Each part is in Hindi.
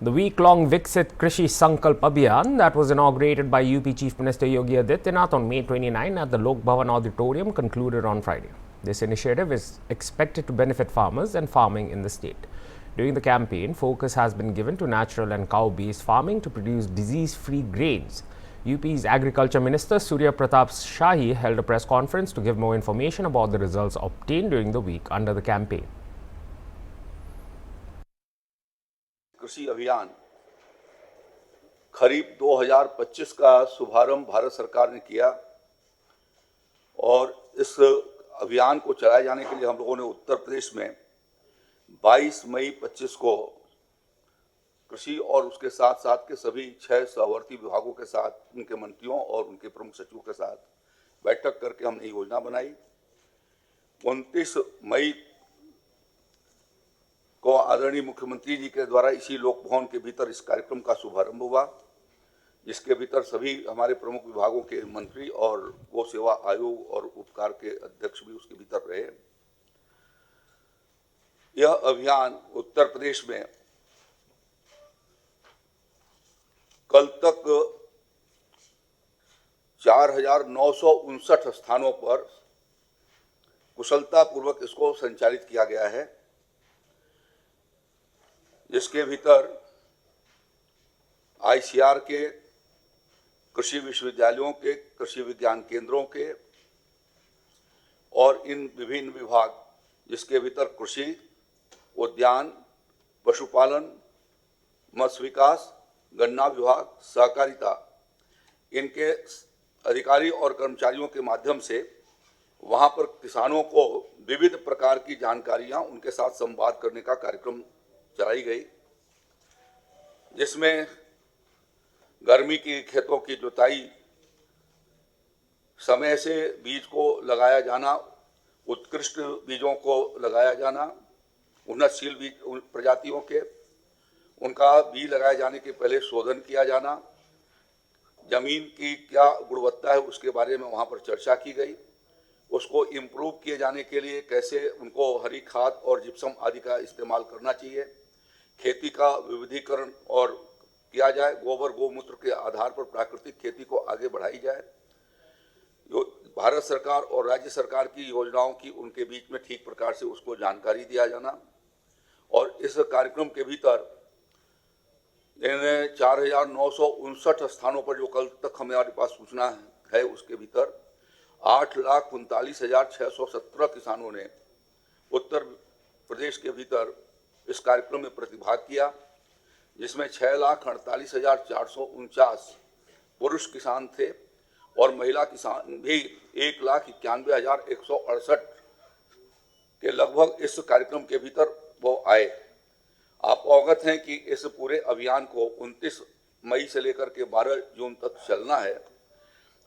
The week-long Viksit Krishi Sankalp Abhiyan that was inaugurated by UP Chief Minister Yogi Adityanath on May 29 at the Lok Bhavan Auditorium concluded on Friday. This initiative is expected to benefit farmers and farming in the state. During the campaign, focus has been given to natural and cow-based farming to produce disease-free grains. UP's Agriculture Minister Surya Pratap Shahi held a press conference to give more information about the results obtained during the week under the campaign. कृषि अभियान खरीफ 2025 का शुभारंभ भारत सरकार ने किया और इस अभियान को चलाए जाने के लिए हम लोगों ने उत्तर प्रदेश में 22 मई 25 को कृषि और उसके साथ साथ के सभी 6 सहवर्ती विभागों के साथ उनके मंत्रियों और उनके प्रमुख सचिवों के साथ बैठक करके हमने योजना बनाई। 29 मई को आदरणीय मुख्यमंत्री जी के द्वारा इसी लोक भवन के भीतर इस कार्यक्रम का शुभारंभ हुआ, जिसके भीतर सभी हमारे प्रमुख विभागों के मंत्री और गौ सेवा आयोग और उपकार के अध्यक्ष भी उसके भीतर रहे। यह अभियान उत्तर प्रदेश में कल तक 4,959 स्थानों पर कुशलतापूर्वक इसको संचालित किया गया है, जिसके भीतर आईसीआर के, कृषि विश्वविद्यालयों के, कृषि विज्ञान केंद्रों के और इन विभिन्न विभाग, जिसके भीतर कृषि, उद्यान, पशुपालन, मत्स्य विकास, गन्ना विभाग, सहकारिता, इनके अधिकारी और कर्मचारियों के माध्यम से वहां पर किसानों को विविध प्रकार की जानकारियां उनके साथ संवाद करने का कार्यक्रम चलाई गई, जिसमें गर्मी की खेतों की जुताई, समय से बीज को लगाया जाना, उत्कृष्ट बीजों को लगाया जाना, उन्नतशील बीज प्रजातियों के उनका बीज लगाए जाने के पहले शोधन किया जाना, जमीन की क्या गुणवत्ता है उसके बारे में वहां पर चर्चा की गई। उसको इम्प्रूव किए जाने के लिए कैसे उनको हरी खाद और जिप्सम आदि का इस्तेमाल करना चाहिए, खेती का विविधीकरण और किया जाए, गोबर गोमूत्र के आधार पर प्राकृतिक खेती को आगे बढ़ाई जाए। भारत सरकार और राज्य सरकार की योजनाओं की उनके बीच में ठीक प्रकार से उसको जानकारी दिया जाना। और इस कार्यक्रम के भीतर इन 4,959 स्थानों पर जो कल तक हमारे पास सूचना है उसके भीतर 8,39,617 किसानों ने उत्तर प्रदेश के भीतर इस कार्यक्रम में प्रतिभाग किया, जिसमें 6,48,449 पुरुष किसान थे और महिला किसान भी 1,91,168 के लगभग इस कार्यक्रम के भीतर वो आए। आप अवगत हैं कि इस पूरे अभियान को 29 मई से लेकर के 12 जून तक चलना है।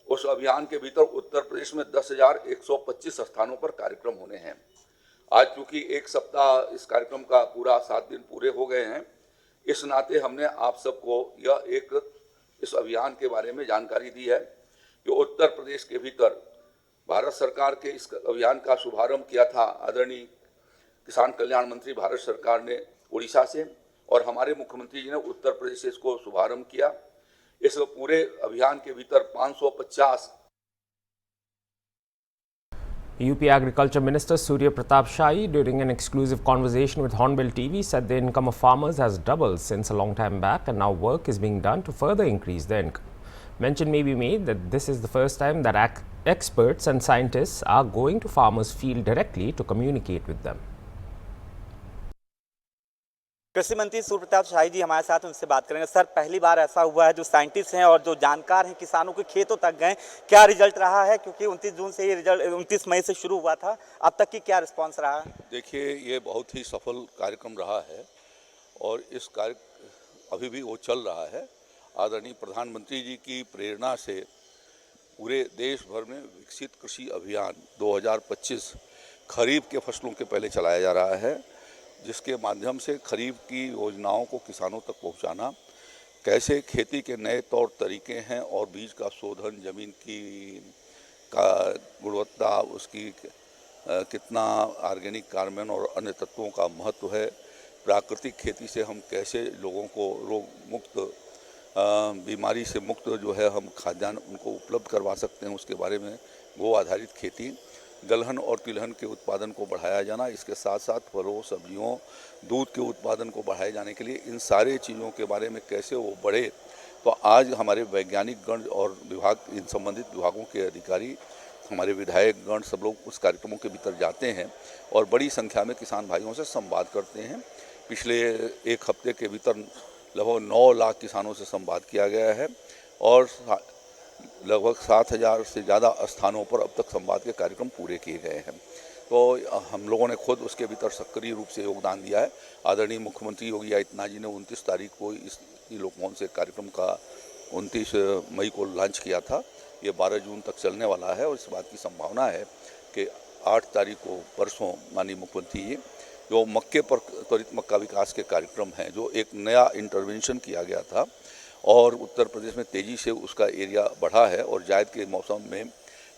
उस अभियान के भीतर उत्तर प्रदेश में 10,125 स्थानों पर कार्यक्रम होने हैं। आज चूंकि एक सप्ताह इस कार्यक्रम का पूरा 7 दिन पूरे हो गए हैं, इस नाते हमने आप सबको इस अभियान के बारे में जानकारी दी है कि उत्तर प्रदेश के भीतर भारत सरकार के इस अभियान का शुभारंभ किया था आदरणीय किसान कल्याण मंत्री भारत सरकार ने उड़ीसा से, और हमारे मुख्यमंत्री जी ने उत्तर प्रदेश से इसको शुभारंभ किया। इस पूरे अभियान के भीतर 550 UP Agriculture Minister Surya Pratap Shahi, during an exclusive conversation with Hornbill TV, said the income of farmers has doubled since a long time back and now work is being done to further increase their income. Mention may be made that this is the first time that experts and scientists are going to farmers' field directly to communicate with them. कृषि मंत्री सूर्य प्रताप शाही जी हमारे साथ, उनसे बात करेंगे। सर, पहली बार ऐसा हुआ है जो साइंटिस्ट हैं और जो जानकार हैं किसानों के खेतों तक गए, क्या रिजल्ट रहा है? क्योंकि 29 जून से ये रिजल्ट 29 मई से शुरू हुआ था, अब तक की क्या रिस्पांस रहा है? देखिए, ये बहुत ही सफल कार्यक्रम रहा है और इस कार्य अभी भी वो चल रहा है। आदरणीय प्रधानमंत्री जी की प्रेरणा से पूरे देश भर में विकसित कृषि अभियान 2025 खरीफ के फसलों के पहले चलाया जा रहा है, जिसके माध्यम से खरीफ की योजनाओं को किसानों तक पहुंचाना, कैसे खेती के नए तौर तरीके हैं और बीज का शोधन, ज़मीन की का गुणवत्ता, उसकी कितना ऑर्गेनिक कार्बन और अन्य तत्वों का महत्व है, प्राकृतिक खेती से हम कैसे लोगों को रोग मुक्त, बीमारी से मुक्त जो है हम खाद्यान्न उनको उपलब्ध करवा सकते हैं, उसके बारे में गो आधारित खेती, दलहन और तिलहन के उत्पादन को बढ़ाया जाना, इसके साथ साथ फलों, सब्जियों, दूध के उत्पादन को बढ़ाए जाने के लिए इन सारे चीज़ों के बारे में कैसे वो बढ़े। तो आज हमारे वैज्ञानिक गण और विभाग, इन संबंधित विभागों के अधिकारी, हमारे विधायक गण सब लोग उस कार्यक्रमों के भीतर जाते हैं और बड़ी संख्या में किसान भाइयों से संवाद करते हैं। पिछले एक हफ्ते के भीतर लगभग 9 लाख किसानों से संवाद किया गया है और लगभग 7,000 से ज़्यादा स्थानों पर अब तक संवाद के कार्यक्रम पूरे किए गए हैं। तो हम लोगों ने खुद उसके भीतर सक्रिय रूप से योगदान दिया है। आदरणीय मुख्यमंत्री योगी आदित्यनाथ जी ने 29 तारीख को इस लोकभवन से कार्यक्रम का 29 मई को लॉन्च किया था। ये 12 जून तक चलने वाला है और इस बात की संभावना है कि 8 तारीख को परसों माननीय मुख्यमंत्री जी जो मक्के पर त्वरित मक्का विकास के कार्यक्रम हैं, जो एक नया इंटरवेंशन किया गया था और उत्तर प्रदेश में तेज़ी से उसका एरिया बढ़ा है और जायद के मौसम में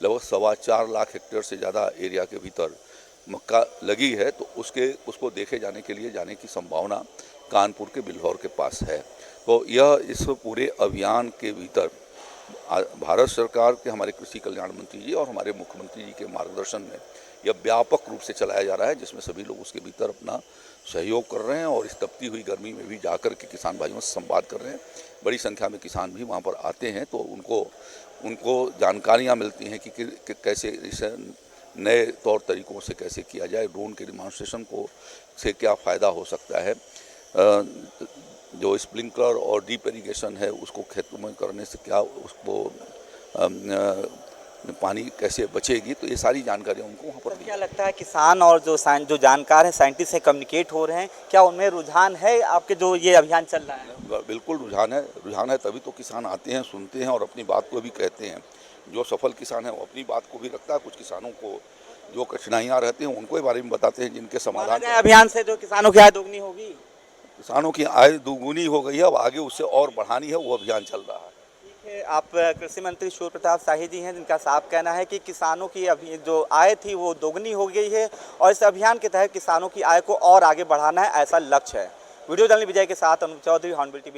लगभग 4.25 लाख हेक्टेयर से ज़्यादा एरिया के भीतर मक्का लगी है, तो उसको देखे जाने के लिए जाने की संभावना कानपुर के बिल्हौर के पास है। तो यह इस पूरे अभियान के भीतर भारत सरकार के हमारे कृषि कल्याण मंत्री जी और हमारे मुख्यमंत्री जी के मार्गदर्शन में यह व्यापक रूप से चलाया जा रहा है, जिसमें सभी लोग उसके भीतर अपना सहयोग कर रहे हैं और इस तपती हुई गर्मी में भी जाकर के किसान भाइयों से संवाद कर रहे हैं। बड़ी संख्या में किसान भी वहाँ पर आते हैं तो उनको जानकारियाँ मिलती हैं कि कैसे इसे नए तौर तरीक़ों से कैसे किया जाए, ड्रोन के डिमॉन्स्ट्रेशन से क्या फ़ायदा हो सकता है, जो स्प्रिंकलर और डीप इरिगेशन है उसको खेतों में करने से क्या उसको पानी कैसे बचेगी, तो ये सारी जानकारियाँ उनको वहाँ पर। क्या लगता है किसान और जो जानकार हैं, साइंटिस्ट हैं, कम्युनिकेट हो रहे हैं, क्या उनमें रुझान है आपके जो ये अभियान चल रहा है? बिल्कुल रुझान है, तभी तो किसान आते हैं, सुनते हैं और अपनी बात को भी कहते हैं। जो सफल किसान है वो अपनी बात को भी रखता है, कुछ किसानों को जो कठिनाइयाँ रहती हैं उनको बारे में बताते हैं, जिनके समाधान। अभियान से जो किसानों की आय दोगुनी होगी? किसानों की आय दोगुनी हो गई है, अब आगे उससे और बढ़ानी है, वो अभियान चल रहा है। आप कृषि मंत्री सूर्य प्रताप शाही जी हैं, जिनका साफ कहना है कि किसानों की अभी जो आय थी वो दोगुनी हो गई है और इस अभियान के तहत किसानों की आय को और आगे बढ़ाना है, ऐसा लक्ष्य है। वीडियो जर्नलिस्ट विजय के साथ अनुज चौधरी, हॉर्नबिल टीवी।